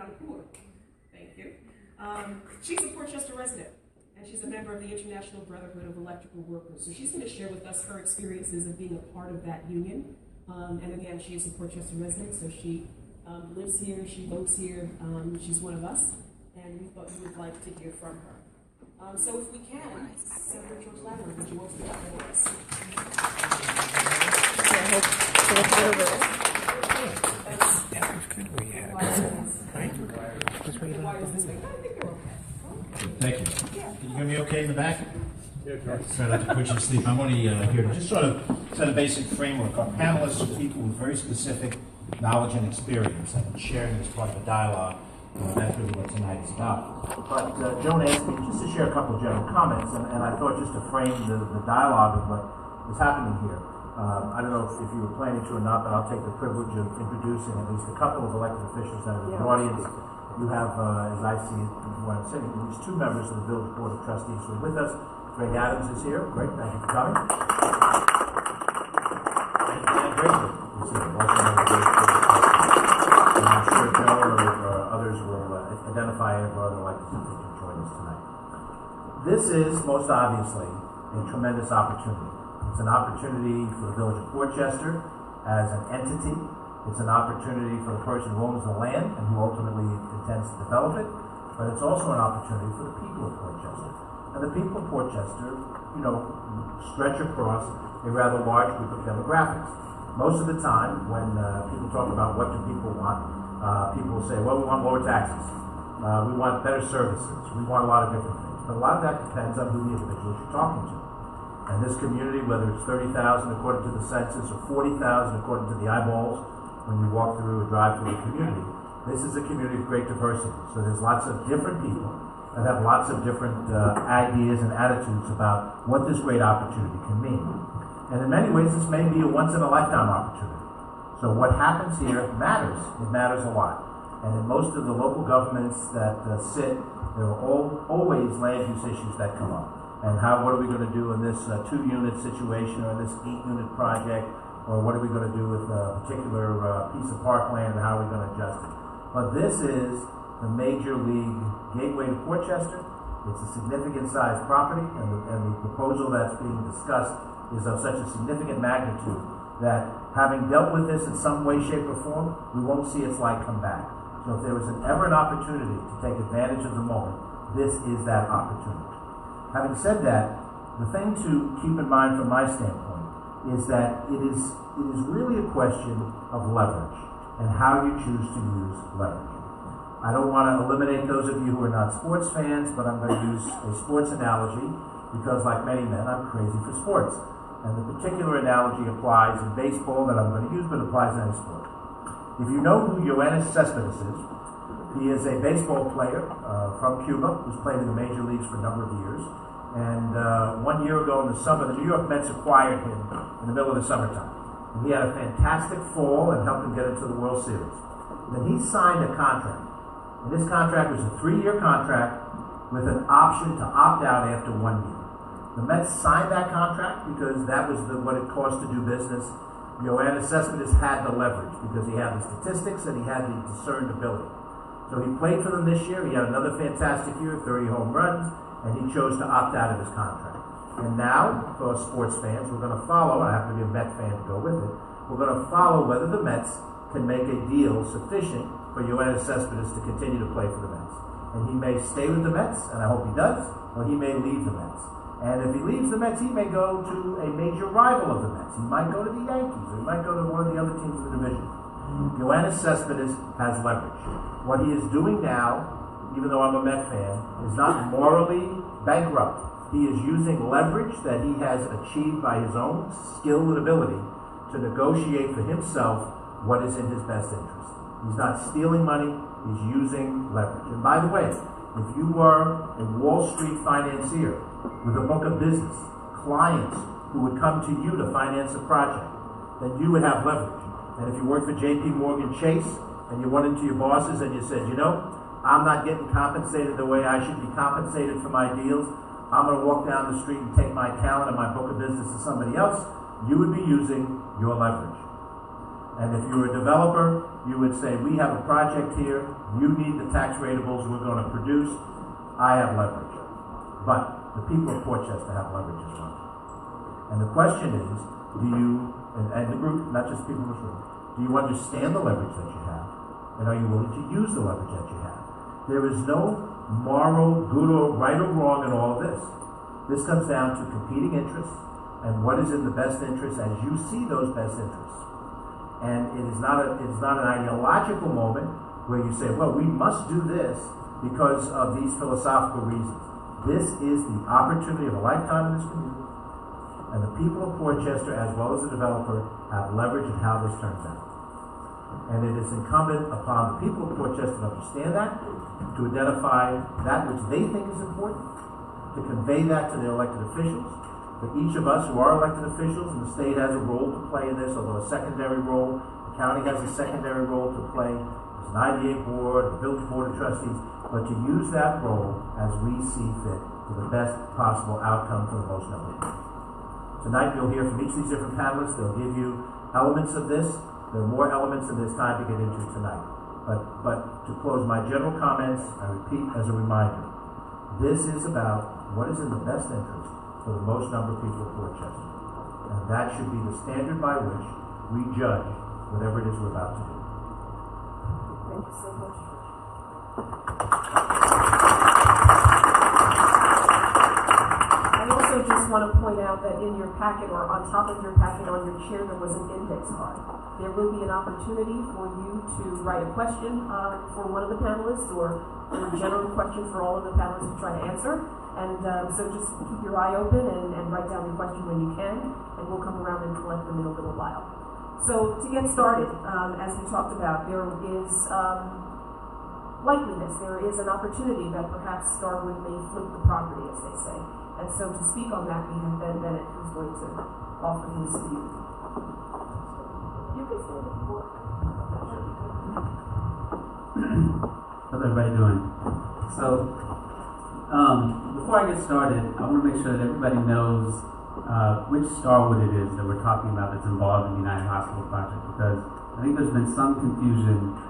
I'm cool. Thank you. She's a Portchester resident, and she's a member of the International Brotherhood of Electrical Workers. So she's going to share with us her experiences of being a part of that union. And again, she is a Portchester resident, so she lives here, she votes here, she's one of us, and we thought you would like to hear from her. So if we can, Senator George Lammer, would you open it up for us? That was good where you had it, right? Just wait Thank you. Can you hear me okay in the back? Try not to put you to sleep. I'm only here to just sort of set a basic framework. Our panelists are people with very specific knowledge and experience, and sharing as part of a dialogue. That's really what tonight is about. But Joan asked me just to share a couple of general comments, and I thought just to frame the dialogue of what is happening here. I don't know if you were planning to or not, but I'll take the privilege of introducing at least a couple of elected officials that are in the audience. You have, as I see it, where I'm sitting, at least two members of the Village Board of Trustees who are with us. Greg Adams is here. Greg, thank you for coming. And Greg is here, also member of the Village Board of Trustees. And I'm sure Joe or others will identify any other elected officials to join us tonight. This is, most obviously, a tremendous opportunity. It's an opportunity for the Village of Portchester as an entity. It's an opportunity for the person who owns the land and who ultimately intends to develop it. But it's also an opportunity for the people of Portchester. And the people of Portchester, stretch across a rather large group of demographics. Most of the time, when people talk about what do people want, people will say, well, we want lower taxes. We want better services. We want a lot of different things. But a lot of that depends on who the individuals you're talking to. And this community, whether it's 30,000 according to the census or 40,000 according to the eyeballs when you walk through or drive through the community, this is a community of great diversity. So there's lots of different people that have lots of different ideas and attitudes about what this great opportunity can mean. And in many ways, this may be a once-in-a-lifetime opportunity. So what happens here matters. It matters a lot. And in most of the local governments that there are always land use issues that come up. And what are we going to do in this 2-unit situation or this 8-unit project, or what are we going to do with a particular piece of parkland and how are we going to adjust it? But this is the major league gateway to Portchester. It's a significant sized property, and the proposal that's being discussed is of such a significant magnitude that having dealt with this in some way, shape, or form, we won't see its light come back. So if there was ever an opportunity to take advantage of the moment, this is that opportunity. Having said that, the thing to keep in mind from my standpoint is that it is really a question of leverage and how you choose to use leverage. I don't want to eliminate those of you who are not sports fans, but I'm going to use a sports analogy because, like many men, I'm crazy for sports. And the particular analogy applies in baseball that I'm going to use, but applies in any sport. If you know who Yoenis Cespedes is, he is a baseball player from Cuba who's played in the major leagues for a number of years. And 1 year ago in the summer, the New York Mets acquired him in the middle of the summertime. And he had a fantastic fall and helped him get into the World Series. Then he signed a contract. And this contract was a 3-year contract with an option to opt out after 1 year. The Mets signed that contract because that was what it cost to do business. Yoenis Cespedes had the leverage because he had the statistics and he had the discerned ability. So he played for them this year. He had another fantastic year, 30 home runs, and he chose to opt out of his contract. And now, for sports fans, we're going to follow, I have to be a Met fan to go with it, we're going to follow whether the Mets can make a deal sufficient for Yoenis Cespedes to continue to play for the Mets. And he may stay with the Mets, and I hope he does, or he may leave the Mets. And if he leaves the Mets, he may go to a major rival of the Mets. He might go to the Yankees, or he might go to one of the other teams in the division. Yoenis Cespedes has leverage. What he is doing now, even though I'm a Met fan, is not morally bankrupt. He is using leverage that he has achieved by his own skill and ability to negotiate for himself what is in his best interest. He's not stealing money, he's using leverage. And by the way, if you were a Wall Street financier with a book of business, clients who would come to you to finance a project, then you would have leverage. And if you worked for J.P. Morgan Chase and you went into your bosses and you said, I'm not getting compensated the way I should be compensated for my deals, I'm going to walk down the street and take my talent and my book of business to somebody else, you would be using your leverage. And if you were a developer you would say, we have a project here, you need the tax ratables we're going to produce, I have leverage. But the people of Portchester have leverage as well. And the question is, do you, and the group, not just people in this room, do you understand the leverage that you have? And are you willing to use the leverage that you have? There is no moral, good or right or wrong in all of this. This comes down to competing interests and what is in the best interest as you see those best interests. And it is not an ideological moment where you say, well, we must do this because of these philosophical reasons. This is the opportunity of a lifetime in this community. And the people of Portchester, as well as the developer, have leverage in how this turns out. And it is incumbent upon the people of Portchester to understand that, to identify that which they think is important, to convey that to their elected officials. That each of us who are elected officials, and the state has a role to play in this, although a secondary role, the county has a secondary role to play, there's an IDA board, a village board of trustees, but to use that role as we see fit for the best possible outcome for the most number of people. Tonight you'll hear from each of these different panelists. They'll give you elements of this. There are more elements than there's time to get into tonight. But to close my general comments, I repeat as a reminder, this is about what is in the best interest for the most number of people of Portchester. And that should be the standard by which we judge whatever it is we're about to do. Thank you so much. I also just want to point out that in your packet, or on top of your packet on your chair, there was an index card. There will be an opportunity for you to write a question for one of the panelists, or a general question for all of the panelists to try to answer. And so just keep your eye open and write down your question when you can, and we'll come around and collect them in a little while. So to get started, as we talked about, there is likeliness, there is an opportunity that perhaps Starwood may flip the property, as they say. And so to speak on that, we have Ben Bennett, who's going to offer his view. You can say the floor. How's everybody doing? So, before I get started, I want to make sure that everybody knows which Starwood it is that we're talking about that's involved in the United Hospital project, because I think there's been some confusion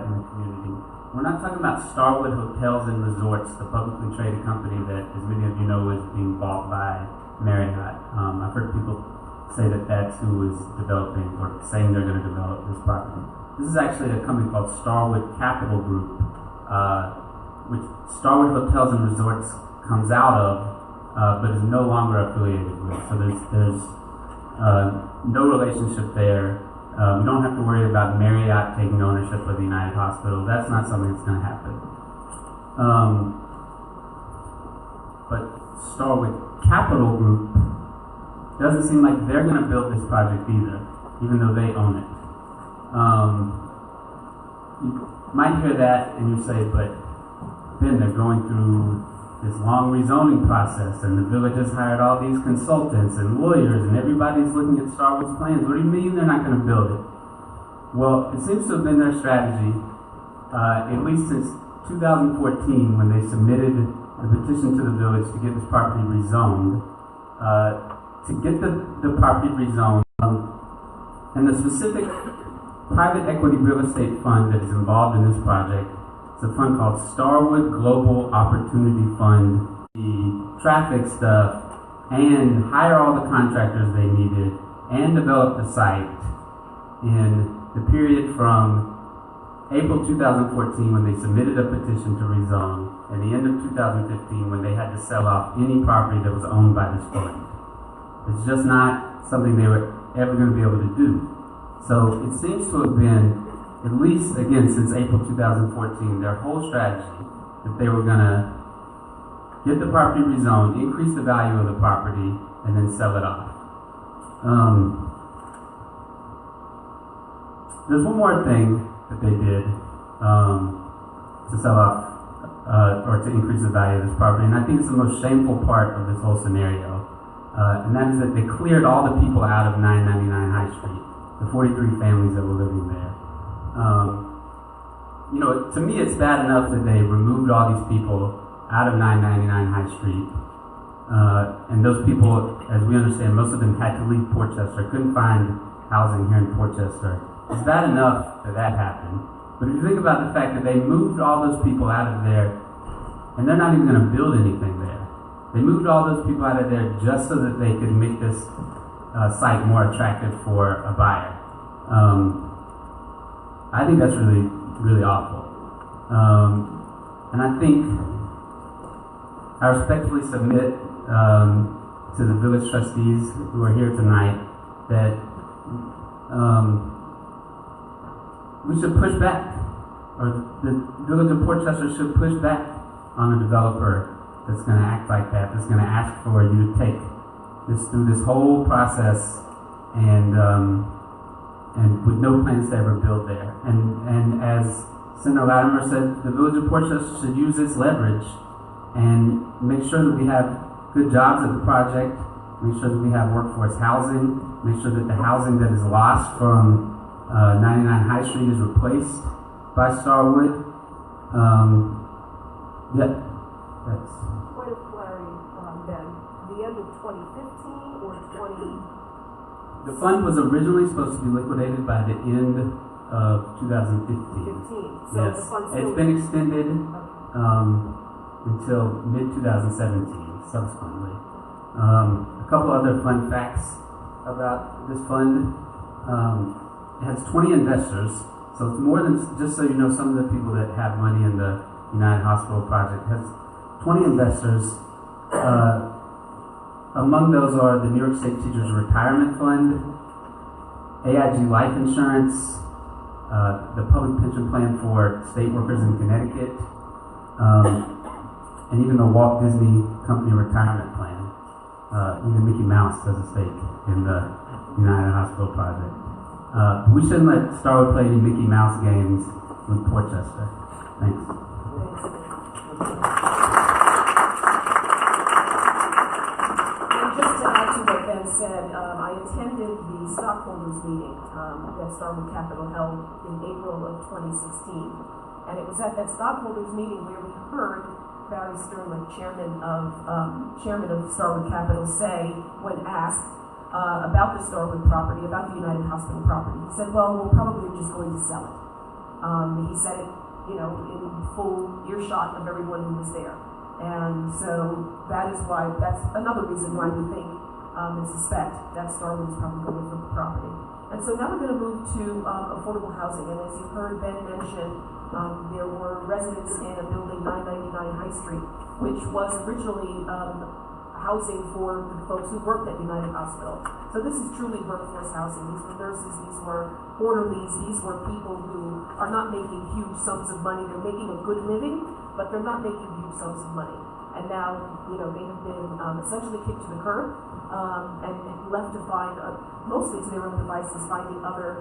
in the community. We're not talking about Starwood Hotels and Resorts, the publicly traded company that, as many of you know, is being bought by Marriott. I've heard people say that that's who is developing or saying they're going to develop this property. This is actually a company called Starwood Capital Group, which Starwood Hotels and Resorts comes out of, but is no longer affiliated with. So there's no relationship there. We don't have to worry about Marriott taking ownership of the United Hospital. That's not something that's going to happen. But Starwood Capital Group doesn't seem like they're going to build this project either, even though they own it. You might hear that and you say, but then they're going through this long rezoning process, and the village has hired all these consultants and lawyers, and everybody's looking at Starwood's plans. What do you mean they're not going to build it? Well, it seems to have been their strategy, at least since 2014, when they submitted a petition to the village to get this property rezoned, to get the property rezoned, and the specific private equity real estate fund that is involved in this project. It's a fund called Starwood Global Opportunity Fund. The traffic stuff and hire all the contractors they needed and develop the site in the period from April 2014, when they submitted a petition to rezone, and the end of 2015, when they had to sell off any property that was owned by this fund. It's just not something they were ever going to be able to do. So it seems to have been, at least, again, since April 2014, their whole strategy that they were going to get the property rezoned, increase the value of the property, and then sell it off. There's one more thing that they did to sell off or to increase the value of this property, and I think it's the most shameful part of this whole scenario, and that is that they cleared all the people out of 999 High Street, the 43 families that were living there. You know, to me, it's bad enough that they removed all these people out of 999 High Street, and those people, as we understand, most of them had to leave Portchester, couldn't find housing here in Portchester, It's bad enough that that happened. But if you think about the fact that they moved all those people out of there, and they're not even going to build anything there. They moved all those people out of there just so that they could make this site more attractive for a buyer. I think that's really, really awful. And I think I respectfully submit to the village trustees who are here tonight that we should push back, or the village of Portchester should push back on a developer that's going to act like that, that's going to ask for you to take this through this whole process and with no plans to ever build there. And as Senator Latimer said, the village of Portchester should use its leverage and make sure that we have good jobs at the project, make sure that we have workforce housing, make sure that the housing that is lost from 99 High Street is replaced by Starwood. Yeah, that's... Point of clarity, Ben. The end of 2015 or 20... The fund was originally supposed to be liquidated by the end of 2015. 15. So Yes, the fund still... it's been extended Okay. until mid-2017, subsequently. A couple other fun facts about this fund. It has 20 investors, so it's more than, just so you know, some of the people that have money in the United Hospital project. It has 20 investors. Among those are the New York State Teachers Retirement Fund, AIG Life Insurance, the Public Pension Plan for State Workers in Connecticut, and even the Walt Disney Company Retirement Plan. Even Mickey Mouse has a stake in the United Hospital project. We shouldn't let Starwood play any Mickey Mouse games with Portchester. Thanks. And just to add to what Ben said, I attended the stockholders meeting that Starwood Capital held in April of 2016. And it was at that stockholders meeting where we heard Barry Sterling, chairman of Starwood Capital, say, when asked about the Starwood property, about the United Hospital property, he said, well, we're probably just going to sell it. He said it, in full earshot of everyone who was there. And so that is why, that's another reason why we think and suspect that Starwood is probably going for the property. And so now we're going to move to affordable housing. And as you heard Ben mention, there were residents in a building 999 High Street, which was originally housing for the folks who worked at United Hospital. So this is truly workforce housing. These were nurses, these were orderlies, these were people who are not making huge sums of money. They're making a good living, but they're not making huge sums of money. And now, they have been essentially kicked to the curb and left to find, mostly to their own devices, finding other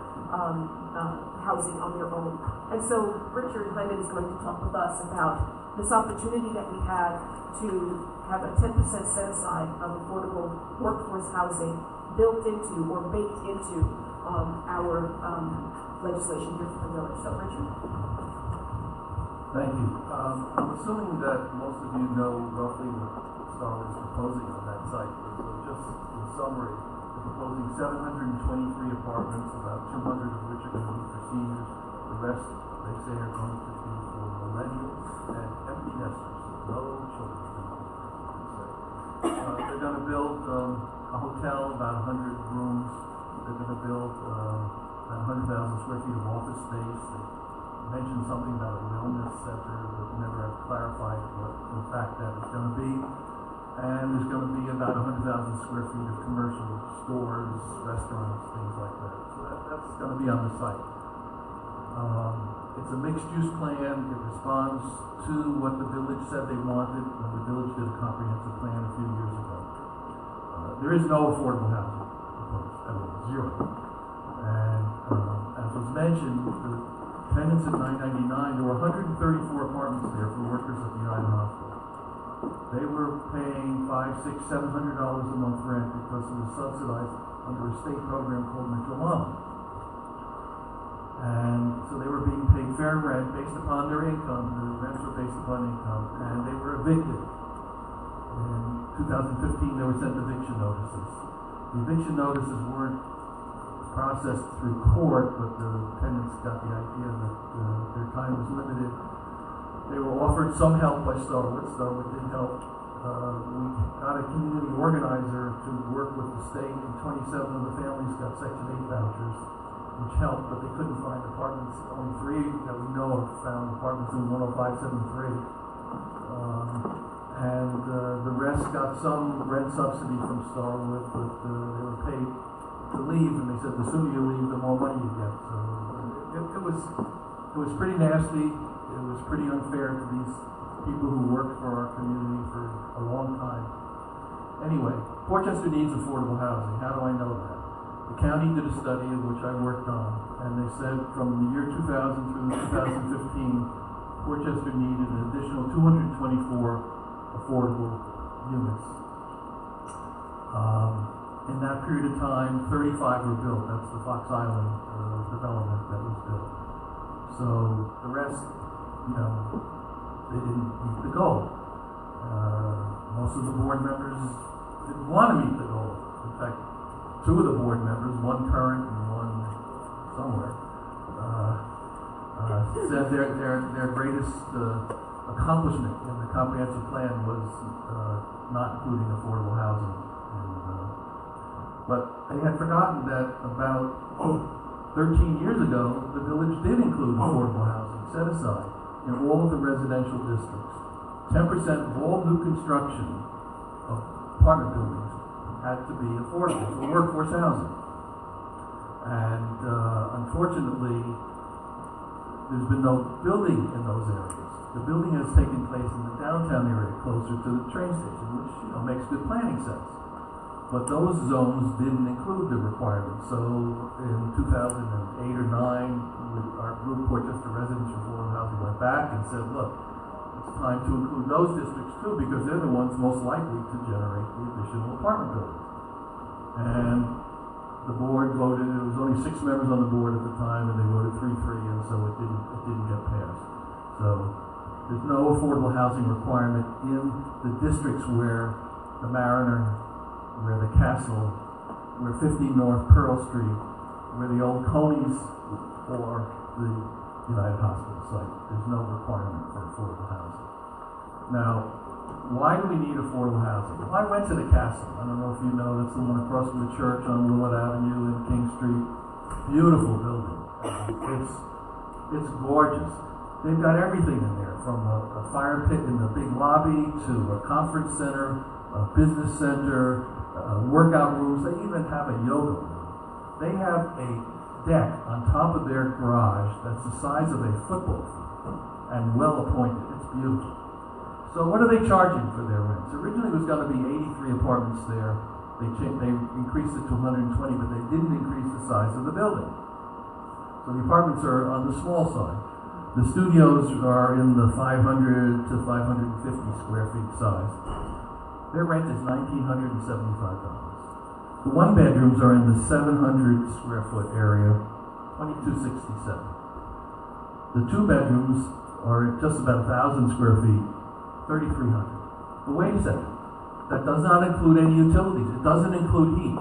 housing on their own. And so Richard Hyman is going to talk with us about this opportunity that we have to have a 10% set aside of affordable workforce housing built into or baked into our legislation here for the village. So, Richard? Thank you. I'm assuming that most of you know roughly what Starwood is proposing on that site. So just in summary, they're proposing 723 apartments, about 200 of which are going to be for seniors. The rest, they say, are going to be for millennials and empty nesters, no children. They're going to build a hotel, about 100 rooms. They're going to build about 100,000 square feet of office space. They mentioned something about a wellness center, but never have clarified what, in fact, that is going to be. And there's going to be about 100,000 square feet of commercial stores, restaurants, things like that. So that's going to be on the site. It's a mixed-use plan. It responds to what the village said they wanted when the village did a comprehensive plan a few years ago. There is no affordable housing proposed at all, zero. And as was mentioned, the tenants at 999, there were 134 apartments there for workers at the United Hospital. They were paying $500, $600, $700 a month rent because it was subsidized under a state program called Metro Mom. And so they were being paid fair rent based upon their income. The rents were based upon income, and they were evicted. In 2015, they were sent eviction notices. The eviction notices weren't processed through court, but the tenants got the idea that their time was limited. They were offered some help by Starwood. Starwood didn't help. We got a community organizer to work with the state, and 27 of the families got Section 8 vouchers, which helped, but they couldn't find apartments. Only 3 that we know of found apartments in 10573. The rest got some rent subsidy from Starwood, but they were paid to leave, and they said the sooner you leave, the more money you get. So it was pretty nasty. It was pretty unfair to these people who worked for our community for a long time. Anyway, Portchester needs affordable housing. How do I know that? The county did a study of which I worked on, and they said from the year 2000 through 2015, Portchester needed an additional 224 affordable units. In that period of time, 35 were built. That's the Fox Island development that was built. So the rest, they didn't meet the goal. Most of the board members didn't want to meet the goal. In fact, 2 of the board members, one current and one somewhere, said their greatest accomplishment in the comprehensive plan was not including affordable housing. But they had forgotten that about 13 years ago, the village did include affordable housing set aside in all of the residential districts. 10% of all new construction of apartment buildings had to be affordable for workforce housing. And unfortunately, there's been no building in those areas. The building has taken place in the downtown area closer to the train station, which makes good planning sense. But those zones didn't include the requirements. So in 2008 or 9, our group, Portchester Residents for Affordable Housing, went back and said, look, it's time to include those districts too, because they're the ones most likely to generate the additional apartment buildings. And the board voted, there was only 6 members on the board at the time, and they voted 3-3, and so it didn't get passed. So there's no affordable housing requirement in the districts where the Mariner, where the Castle, where 50 North Pearl Street, where the old Coney's, or the United Hospital site. There's no requirement for affordable housing. Now, why do we need affordable housing? Well, I went to the Castle. I don't know if you know, that's the one across from the church on Willett Avenue in King Street. Beautiful building. It's gorgeous. They've got everything in there, from a fire pit in the big lobby to a conference center, a business center, workout rooms. They even have a yoga room. They have a deck on top of their garage that's the size of a football field and well appointed. It's beautiful. So what are they charging for their rents? Originally it was going to be 83 apartments there. They increased it to 120, but they didn't increase the size of the building. So the apartments are on the small side. The studios are in the 500 to 550 square feet size. Their rent is $1,975. The 1-bedrooms are in the 700 square foot area, $2,267. The 2-bedrooms are just about 1,000 square feet, $3,300. But wait a second, that does not include any utilities. It doesn't include heat.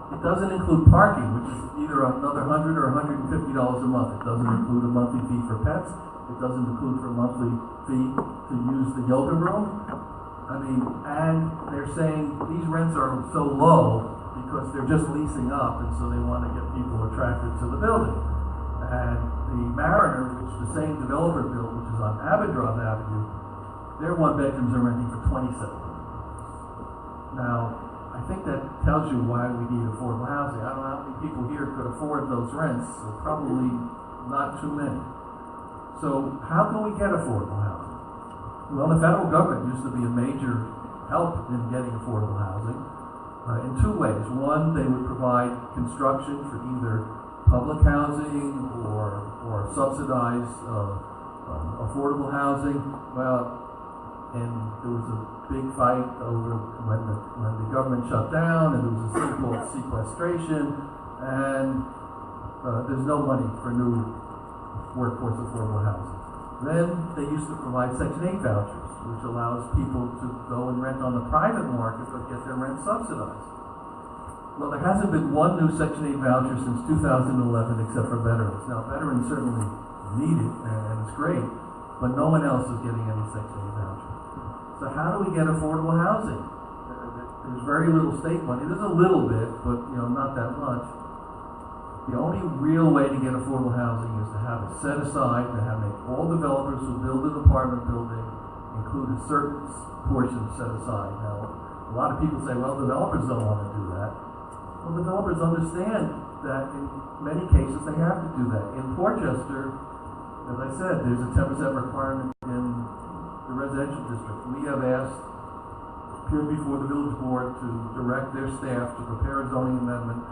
It doesn't include parking, which is either another $100 or $150 a month. It doesn't include a monthly fee for pets. It doesn't include for a monthly fee to use the yoga room. And they're saying these rents are so low because they're just leasing up, and so they want to get people attracted to the building. And the Mariner, which the same developer built, which is on Abadroth Avenue, their 1-bedrooms are renting for $27. Now, I think that tells you why we need affordable housing. I don't know how many people here could afford those rents, so probably not too many. So how can we get affordable housing? Well, the federal government used to be a major help in getting affordable housing in 2 ways. One, they would provide construction for either public housing or subsidized affordable housing. Well, and there was a big fight over when the government shut down, and there was a thing called sequestration, and there's no money for new workforce affordable housing. Then they used to provide Section 8 vouchers, which allows people to go and rent on the private market but get their rent subsidized. Well, there hasn't been one new Section 8 voucher since 2011 except for veterans. Now, veterans certainly need it, and it's great, but no one else is getting any Section 8 voucher. So how do we get affordable housing? There's very little state money. There's a little bit, but not that much. The only real way to get affordable housing is to have it set aside, to have make all developers who build an apartment building include a certain portion set aside. Now, a lot of people say, well, developers don't want to do that. Well, developers understand that in many cases they have to do that. In Portchester, as I said, there's a 10% requirement in the residential district. We have appeared before the village board to direct their staff to prepare a zoning amendment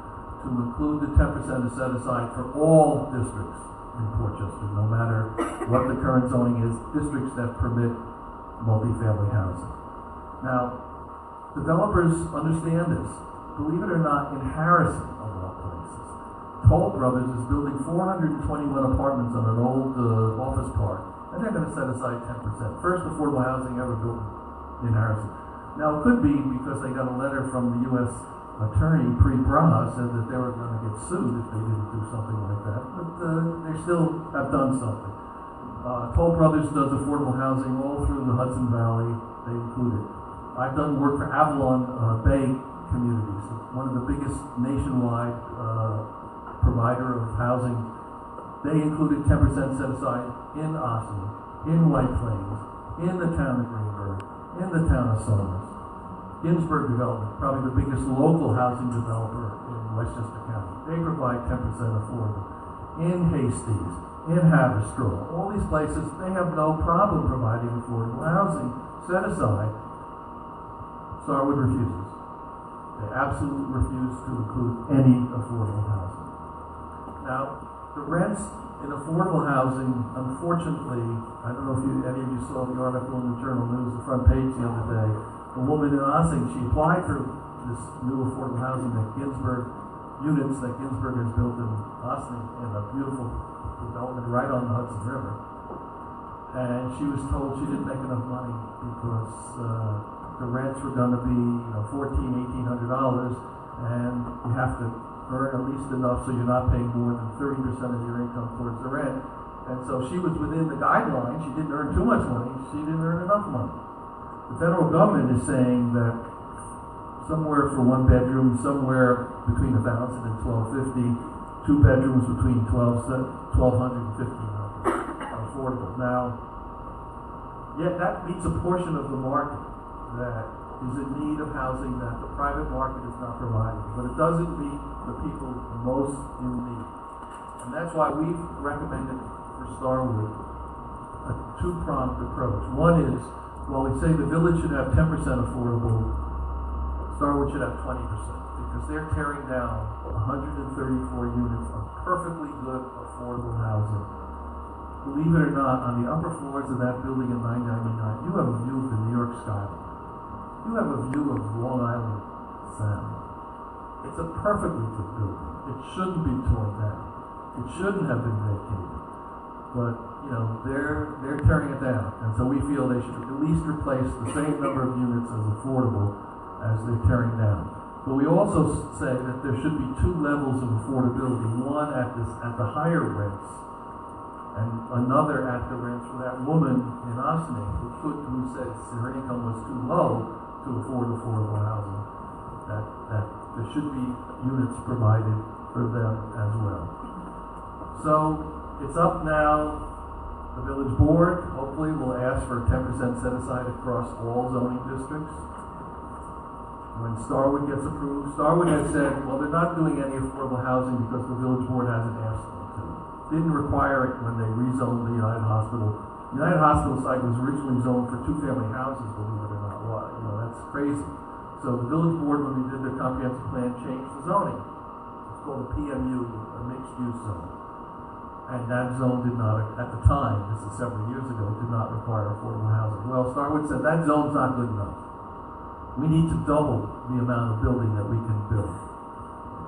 to include the 10% is set aside for all districts in Portchester, no matter what the current zoning is, districts that permit multifamily housing. Now, developers understand this. Believe it or not, in Harrison, of all places, Toll Brothers is building 421 apartments on an old office park, and they're going to set aside 10%. First affordable housing ever built in Harrison. Now, it could be because they got a letter from the U.S. attorney, pre-Braha, said that they were going to get sued if they didn't do something like that, but they still have done something. Toll Brothers does affordable housing all through the Hudson Valley. They include it. I've done work for Avalon Bay communities, one of the biggest nationwide provider of housing. They included 10% set aside in Ossining, in White Plains, in the town of Greenberg, in the town of Somers. Ginsburg Development, probably the biggest local housing developer in Westchester County. They provide 10% affordable. In Hastings, in Haverstraw, all these places, they have no problem providing affordable housing set aside. Starwood refuses. They absolutely refuse to include any affordable housing. Now, the rents in affordable housing, unfortunately, I don't know if any of you saw the article in the Journal News, the front page the other day. A woman in Ossining, she applied for this new affordable housing units that Ginsburg has built in Ossining, in a beautiful development right on the Hudson River. And she was told she didn't make enough money because the rents were going to be $1,400–1,800, and you have to earn at least enough so you're not paying more than 30% of your income towards the rent. And so she was within the guidelines. She didn't earn too much money. She didn't earn enough money. The federal government is saying that somewhere for one bedroom, somewhere between $1,000 and $1,250, two bedrooms between $1,200 and $1,500 are affordable. Now, yet that meets a portion of the market that is in need of housing that the private market is not providing, but it doesn't meet the people most in need. And that's why we've recommended for Starwood a two-pronged approach. One is, while we say the village should have 10% affordable, Starwood should have 20%, because they're tearing down 134 units of perfectly good affordable housing. Believe it or not, on the upper floors of that building in 999, you have a view of the New York skyline. You have a view of Long Island Sound. It's a perfectly good building. It shouldn't be torn down. It shouldn't have been vacated. But, they're tearing it down. And so we feel they should at least replace the same number of units as affordable as they're tearing down. But we also say that there should be two levels of affordability. One at the higher rents, and another at the rents for that woman in Ossining who said her income was too low to afford affordable housing. That there should be units provided for them as well. So it's up now. The village board hopefully will ask for 10% set aside across all zoning districts. When Starwood gets approved, Starwood has said, well, they're not doing any affordable housing because the village board hasn't asked them to. Didn't require it when they rezoned the United Hospital. The United Hospital site was originally zoned for two-family houses, believe it or not. Well, that's crazy. So the village board, when they did their comprehensive plan, changed the zoning. It's called a PMU, a mixed-use zone. And that zone did not, at the time, this is several years ago, did not require affordable housing. Well, Starwood said that zone's not good enough. We need to double the amount of building that we can build.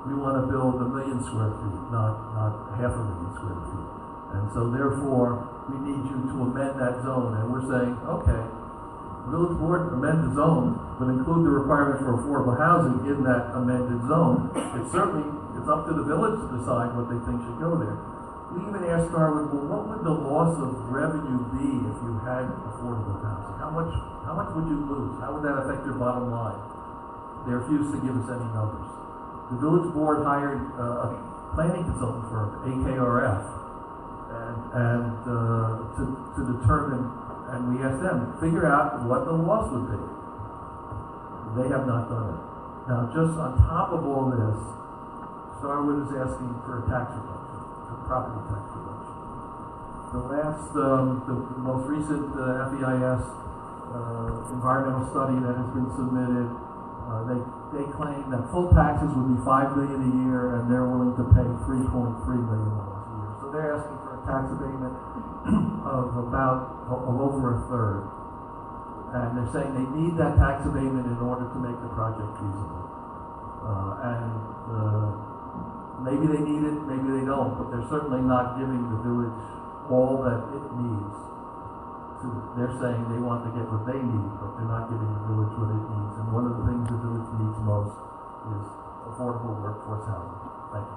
We want to build 1 million square feet, not 500,000 square feet. And so therefore, we need you to amend that zone. And we're saying, okay, village board amend the zone, but include the requirement for affordable housing in that amended zone. It's up to the village to decide what they think should go there. We even asked Starwood, well, what would the loss of revenue be if you had affordable housing? How much would you lose? How would that affect your bottom line? They refused to give us any numbers. The village board hired a planning consultant firm, AKRF, and to determine, and we asked them, figure out what the loss would be. They have not done it. Now, just on top of all this, Starwood is asking for a tax reduction, a property tax reduction. The most recent FEIS environmental study that has been submitted, they claim that full taxes would be $5 million a year, and they're willing to pay $3.3 million a year. So they're asking for a tax abatement of over a third, and they're saying they need that tax abatement in order to make the project feasible. Maybe they need it, maybe they don't, but they're certainly not giving the village all that it needs. They're saying they want to get what they need, but they're not giving the village what it needs. And one of the things the village needs most is affordable workforce housing. Thank you.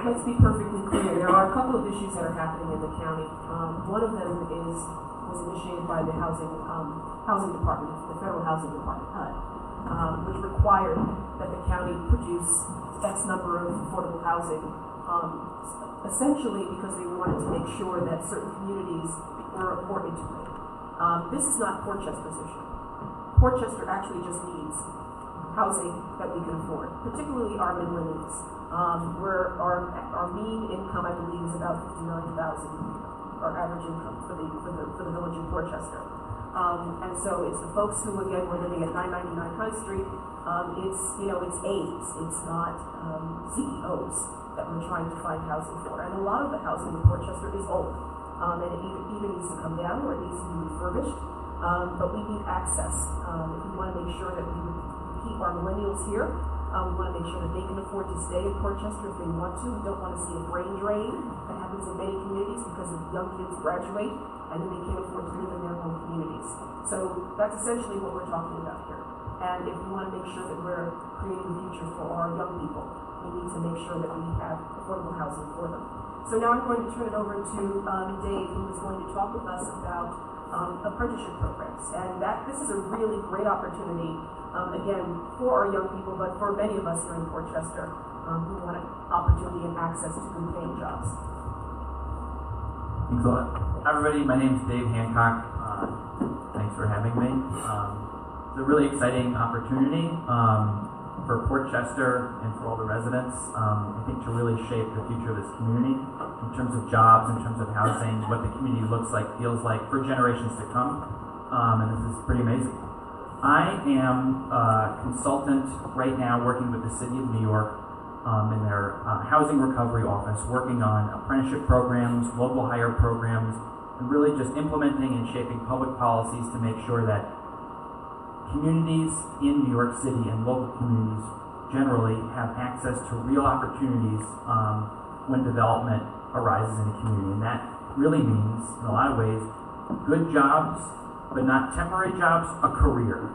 Let's be perfectly clear. There are a couple of issues that are happening in the county. One of them was initiated by the housing department, the federal housing department, HUD, which required that the county produce X number of affordable housing, essentially because they wanted to make sure that certain communities were more integrated. This is not Portchester's issue. Portchester actually just needs housing that we can afford, particularly our millennials. Where our mean income, I believe, is about $59,000, our average income for the village of Portchester. And so it's the folks who, again, were living at 999 High Street. It's aides, it's not CEOs that we're trying to find housing for. And a lot of the housing in Portchester is old, and it either needs to come down or it needs to be refurbished. But we need access. If we want to make sure that we keep our millennials here, we want to make sure that they can afford to stay in Portchester if they want to. We don't want to see a brain drain that happens in many communities because the young kids graduate and then they can't afford to live in their home communities. So that's essentially what we're talking about here. And if we want to make sure that we're creating a future for our young people, we need to make sure that we have affordable housing for them. So now I'm going to turn it over to Dave, who is going to talk with us about apprenticeship programs. And this is a really great opportunity, again, for our young people, but for many of us here in Portchester who want an opportunity and access to good paying jobs. Thanks a lot. Hi everybody, my name is Dave Hancock. Thanks for having me. It's a really exciting opportunity for Portchester and for all the residents, I think, to really shape the future of this community in terms of jobs, in terms of housing, what the community looks like, feels like for generations to come, and this is pretty amazing. I am a consultant right now working with the City of New York in their housing recovery office, working on apprenticeship programs, local hire programs, and really just implementing and shaping public policies to make sure that communities in New York City and local communities generally have access to real opportunities when development arises in a community. And that really means, in a lot of ways, good jobs, but not temporary jobs, a career.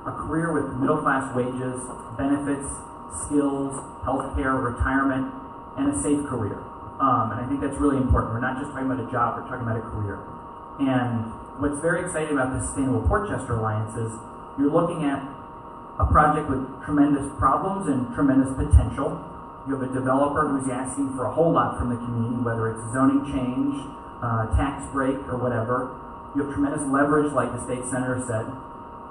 A career with middle-class wages, benefits, skills, healthcare, retirement, and a safe career. And I think that's really important. We're not just talking about a job, we're talking about a career. And what's very exciting about the Sustainable Portchester Alliance is you're looking at a project with tremendous problems and tremendous potential. You have a developer who's asking for a whole lot from the community, whether it's zoning change, tax break, or whatever. You have tremendous leverage, like the state senator said.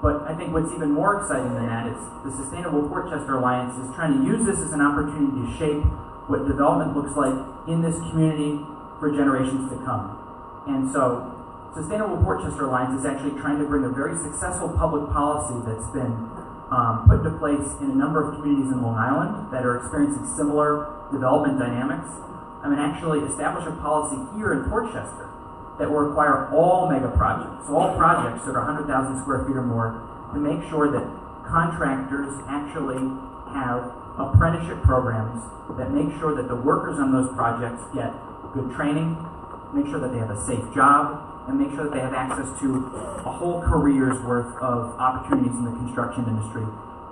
But I think what's even more exciting than that is the Sustainable Portchester Alliance is trying to use this as an opportunity to shape what development looks like in this community for generations to come. And so Sustainable Portchester Alliance is actually trying to bring a very successful public policy that's been put into place in a number of communities in Long Island that are experiencing similar development dynamics. Actually establish a policy here in Portchester that will require all mega projects, so all projects that are 100,000 square feet or more, to make sure that contractors actually have apprenticeship programs that make sure that the workers on those projects get good training, make sure that they have a safe job, and make sure that they have access to a whole career's worth of opportunities in the construction industry.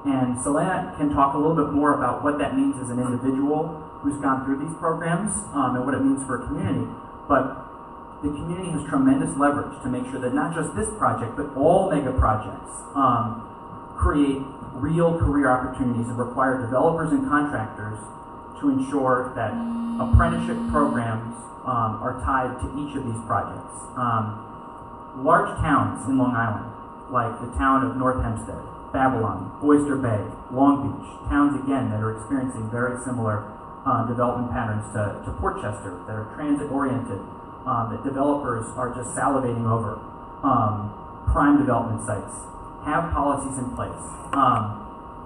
And Selena can talk a little bit more about what that means as an individual who's gone through these programs and what it means for a community. But the community has tremendous leverage to make sure that not just this project, but all mega projects create real career opportunities and require developers and contractors to ensure that apprenticeship programs are tied to each of these projects. Large towns in Long Island, like the town of North Hempstead, Babylon, Oyster Bay, Long Beach, towns again that are experiencing very similar development patterns to Portchester, that are transit-oriented, that developers are just salivating over. Prime development sites have policies in place.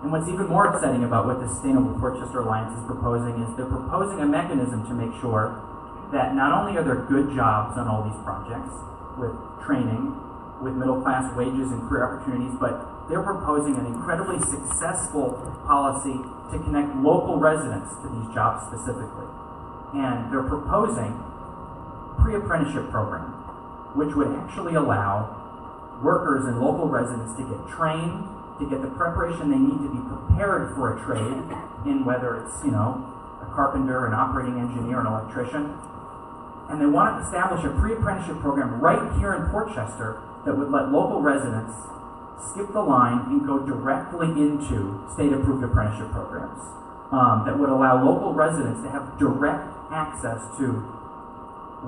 And what's even more exciting about what the Sustainable Portchester Alliance is proposing is they're proposing a mechanism to make sure that not only are there good jobs on all these projects with training, with middle-class wages and career opportunities, but they're proposing an incredibly successful policy to connect local residents to these jobs specifically. And they're proposing pre-apprenticeship program, which would actually allow workers and local residents to get trained, to get the preparation they need to be prepared for a trade, in whether it's, a carpenter, an operating engineer, an electrician. And they want to establish a pre-apprenticeship program right here in Portchester that would let local residents skip the line and go directly into state-approved apprenticeship programs that would allow local residents to have direct access to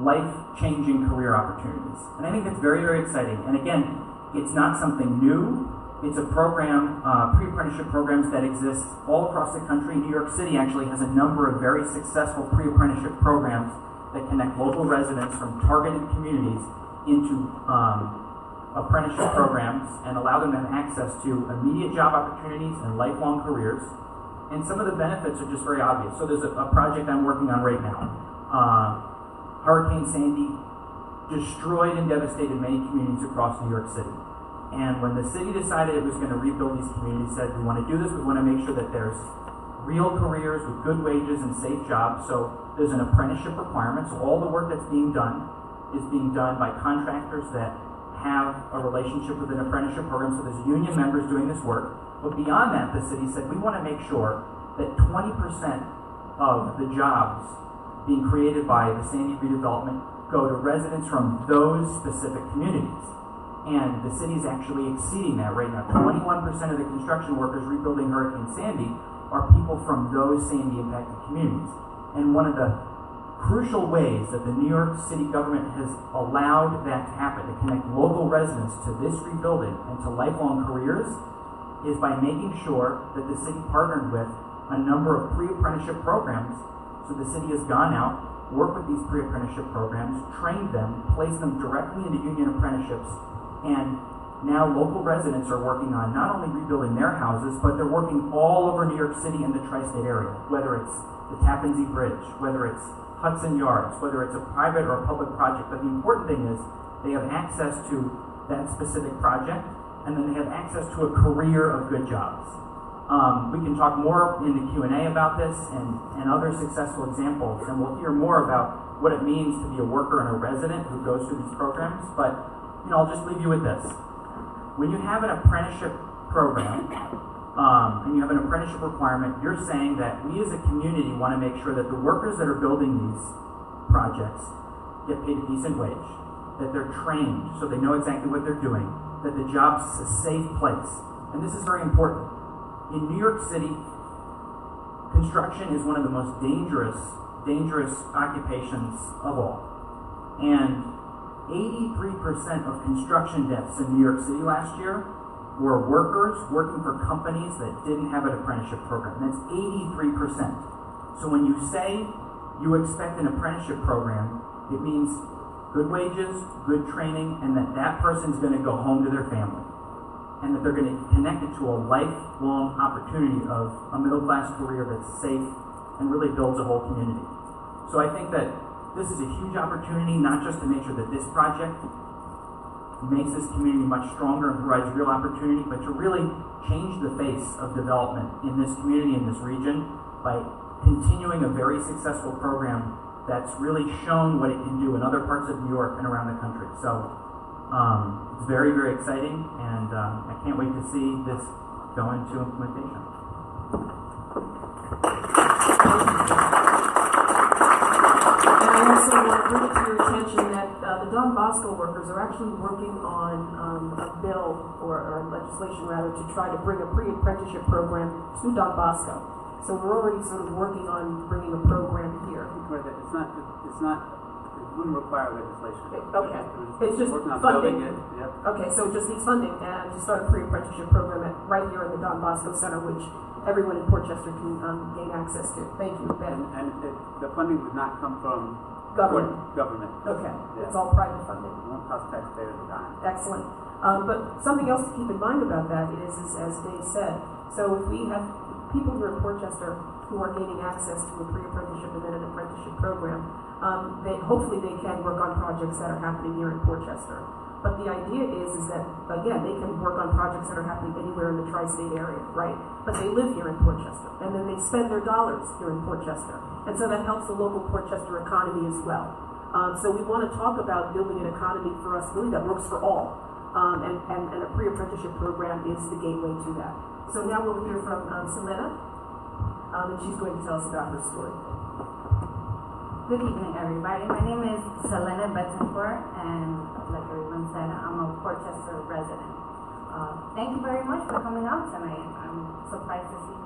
life-changing career opportunities. And I think that's very, very exciting. And again, it's not something new. It's a program, pre-apprenticeship programs that exist all across the country. New York City actually has a number of very successful pre-apprenticeship programs that connect local residents from targeted communities into apprenticeship programs and allow them to have access to immediate job opportunities and lifelong careers. And some of the benefits are just very obvious. So there's a project I'm working on right now. Hurricane Sandy destroyed and devastated many communities across New York City. And when the city decided it was going to rebuild these communities, said we want to do this, we want to make sure that there's real careers with good wages and safe jobs. So there's an apprenticeship requirement. So all the work that's being done is being done by contractors that have a relationship with an apprenticeship program. So there's union members doing this work. But beyond that, the city said we want to make sure that 20% of the jobs being created by the Sandy redevelopment go to residents from those specific communities. And the city is actually exceeding that right now. 21% of the construction workers rebuilding Hurricane Sandy are people from those Sandy-impacted communities. And one of the crucial ways that the New York City government has allowed that to happen, to connect local residents to this rebuilding and to lifelong careers, is by making sure that the city partnered with a number of pre-apprenticeship programs. So the city has gone out, worked with these pre-apprenticeship programs, trained them, placed them directly into union apprenticeships, and now local residents are working on not only rebuilding their houses, but they're working all over New York City and the tri-state area, whether it's the Tappan Zee Bridge, whether it's Hudson Yards, whether it's a private or a public project. But the important thing is they have access to that specific project, and then they have access to a career of good jobs. We can talk more in the Q&A about this and other successful examples, and we'll hear more about what it means to be a worker and a resident who goes through these programs. But I'll just leave you with this. When you have an apprenticeship program and you have an apprenticeship requirement, you're saying that we as a community want to make sure that the workers that are building these projects get paid a decent wage, that they're trained so they know exactly what they're doing, that the job's a safe place. And this is very important. In New York City, construction is one of the most dangerous occupations of all. And 83% of construction deaths in New York City last year were workers working for companies that didn't have an apprenticeship program. That's 83%. So when you say you expect an apprenticeship program, it means good wages, good training, and that person's going to go home to their family. And that they're going to be connected to a lifelong opportunity of a middle-class career that's safe and really builds a whole community. So I think that this is a huge opportunity, not just to make sure that this project makes this community much stronger and provides real opportunity, but to really change the face of development in this community, in this region, by continuing a very successful program that's really shown what it can do in other parts of New York and around the country. So it's very, very exciting, and I can't wait to see this go into implementation. And I also want to bring it to your attention that the Don Bosco workers are actually working on a bill or legislation rather to try to bring a pre-apprenticeship program to Don Bosco. So we're already sort of working on bringing a program here. It wouldn't require legislation. Okay. It's just working on funding. building it. Yep. Okay, so it just needs funding and to start a pre-apprenticeship program right here in the Don Bosco Center, which everyone in Portchester can gain access to. Thank you, Ben. And the funding would not come from Government. Government. Okay, Yeah. it's all private funding. It won't cost taxpayers a dime. Excellent. But something else to keep in mind about that is as Dave said, so if we have people here in Portchester who are gaining access to a pre-apprenticeship and then an apprenticeship program, hopefully they can work on projects that are happening here in Portchester. But the idea is that, again, they can work on projects that are happening anywhere in the tri-state area, right? But they live here in Portchester, and then they spend their dollars here in Portchester. And so that helps the local Portchester economy as well. So we want to talk about building an economy for us really that works for all. And a pre-apprenticeship program is the gateway to that. So now we'll hear from Selena, and she's going to tell us about her story. Good evening, everybody. My name is Selena Betancourt, and like everyone said, I'm a Portchester resident. Thank you very much for coming out tonight. I'm surprised to see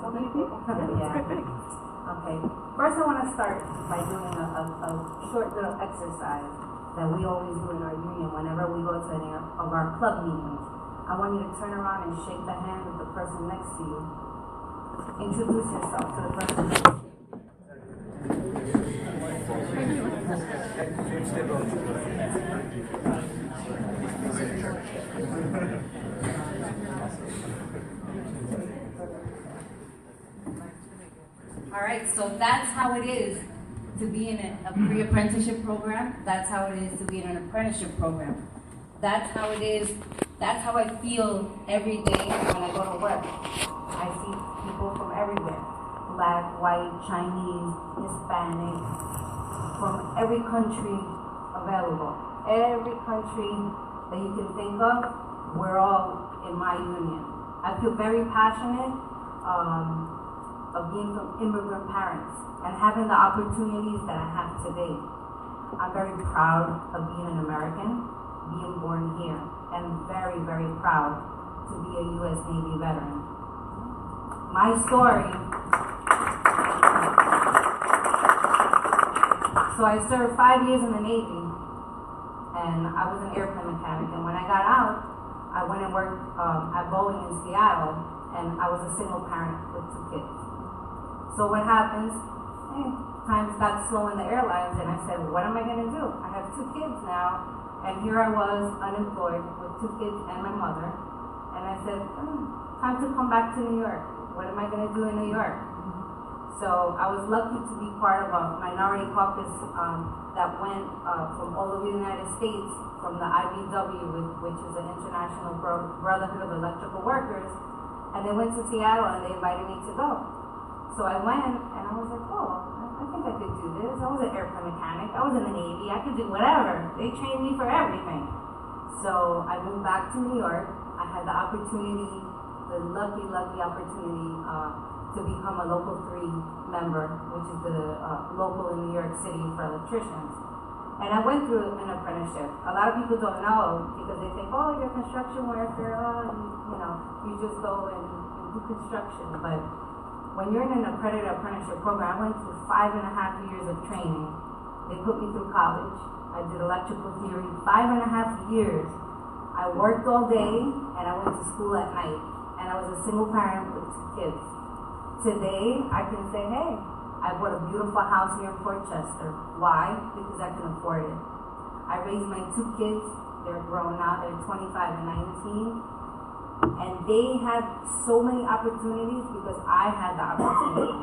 so many people. Yeah. Okay. First, I want to start by doing a short little exercise that we always do in our union whenever we go to any of our club meetings. I want you to turn around and shake the hand of the person next to you. Introduce yourself to the person next to you. All right, so that's how it is to be in a pre-apprenticeship program. That's how it is to be in an apprenticeship program. That's how it is. That's how I feel every day when I go to work. I see people from everywhere. Black, white, Chinese, Hispanic, from every country available. Every country that you can think of, we're all in my union. I feel very passionate of being from immigrant parents and having the opportunities that I have today. I'm very proud of being an American, being born here, and very, very proud to be a U.S. Navy veteran. My story, so I served 5 years in the Navy, and I was an airplane mechanic, and when I got out, I went and worked at Boeing in Seattle, and I was a single parent with 2 kids. So what happens, times got slow in the airlines, and I said, what am I going to do? I have 2 kids now, and here I was unemployed with 2 kids and my mother, and I said, time to come back to New York. What am I going to do in New York? So I was lucky to be part of a minority caucus that went from all over the United States, from the IBW, which is the International Brotherhood of Electrical Workers, and they went to Seattle and they invited me to go. So I went and I was like, oh, I think I could do this. I was an airplane mechanic. I was in the Navy. I could do whatever. They trained me for everything. So I moved back to New York. I had the opportunity, the lucky opportunity to become a Local 3 member, which is the local in New York City for electricians. And I went through an apprenticeship. A lot of people don't know because they think, oh, you're a construction worker, you just go and do construction. But when you're in an accredited apprenticeship program, I went through 5.5 years of training. They put me through college. I did electrical theory, 5.5 years. I worked all day and I went to school at night. And I was a single parent with 2 kids. Today, I can say, hey, I bought a beautiful house here in Portchester. Why? Because I can afford it. I raised my 2 kids. They're grown now. They're 25 and 19. And they have so many opportunities because I had the opportunity.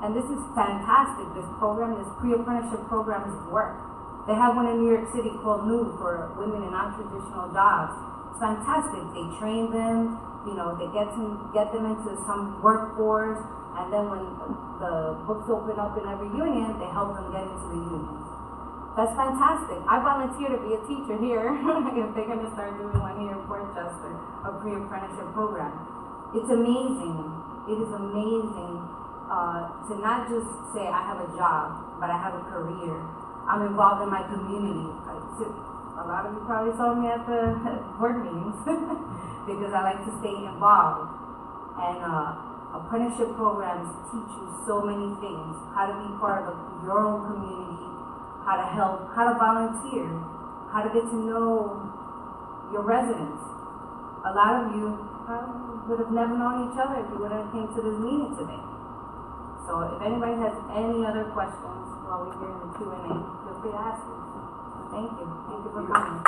And this is fantastic. This program, this pre-apprenticeship program is work. They have one in New York City called New for women in non-traditional jobs. It's fantastic. They train them, you know, they get them into some workforce, and then when the books open up in every union, they help them get into the unions. That's fantastic. I volunteer to be a teacher here if they're going to start doing one here in Portchester, a pre-apprenticeship program. It's amazing. It is amazing to not just say I have a job, but I have a career. I'm involved in my community. A lot of you probably saw me at the board meetings because I like to stay involved. And apprenticeship programs teach you so many things: how to be part of your own community, how to help, how to volunteer, how to get to know your residents. A lot of you would have never known each other if you would have came to this meeting today. So if anybody has any other questions while we're here in the Q&A, feel free to ask them. Thank you. Thank you for coming.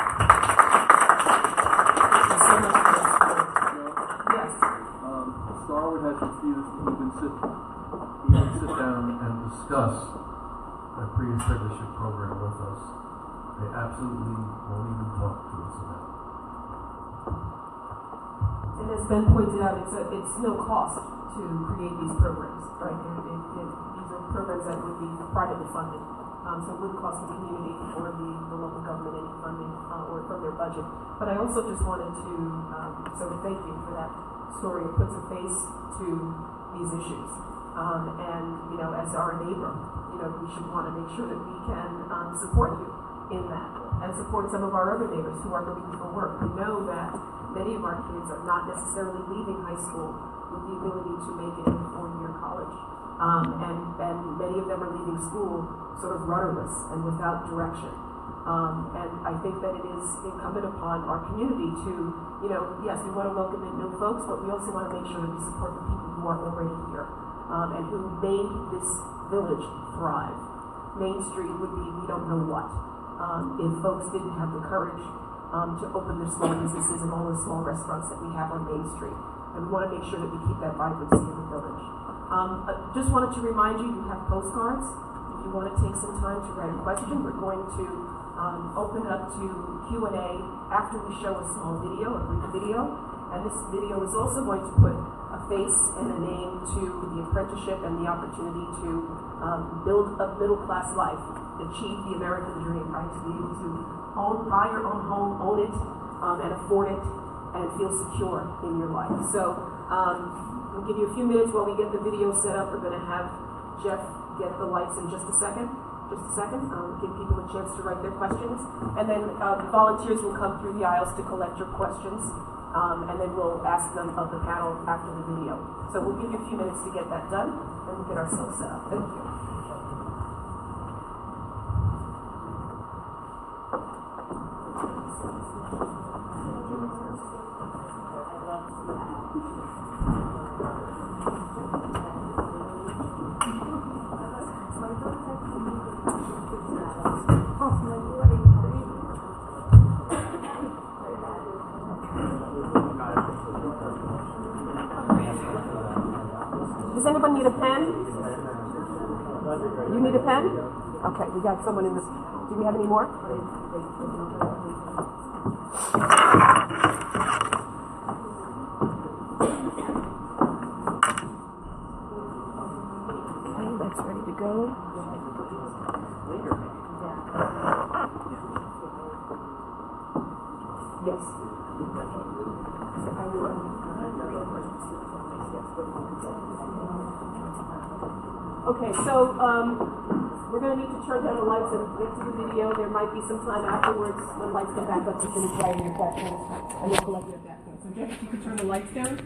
Yes. Starwood has refused to even sit down and discuss a pre-apprenticeship program with us. They absolutely won't even talk to us about it. And as Ben pointed out, it's no cost to create these programs, right? These are programs that would be privately funded, so it wouldn't cost the community or the local government any funding or from their budget. But I also just wanted to sort of thank you for that story. It puts a face to these issues, and you know, as our neighbor, you know, we should want to make sure that we can support you in that and support some of our other neighbors who are looking for work. We know that many of our kids are not necessarily leaving high school with the ability to make it in a 4-year college. And many of them are leaving school sort of rudderless and without direction. And I think that it is incumbent upon our community to, you know, yes, we want to welcome in new folks, but we also want to make sure that we support the people who are already here and who made this village thrive. Main Street would be we don't know what if folks didn't have the courage to open their small businesses and all the small restaurants that we have on Main Street. And we want to make sure that we keep that vibrancy in the village. Just wanted to remind you, you have postcards. If you want to take some time to write a question, we're going to open it up to Q&A after we show a small video, a brief video. And this video is also going to put a face and a name to the apprenticeship and the opportunity to build a middle-class life, achieve the American dream, right? To be able to buy your own home, own it, and afford it, and feel secure in your life. So we'll give you a few minutes while we get the video set up. We're going to have Jeff get the lights in just a second. Give people a chance to write their questions. And then volunteers will come through the aisles to collect your questions. And then we'll ask them of the panel after the video. So we'll give you a few minutes to get that done, and we'll get ourselves set up. Thank you. Does anyone need a pen? You need a pen? Okay, we got someone in this. Do we have any more? Okay, that's ready to go. Yes. Okay, so we're going to need to turn down the lights and get to the video. There might be some time afterwards when lights come back up to finish writing your questions, and we'll collect it at that point. So Jeff, if you could turn the lights down.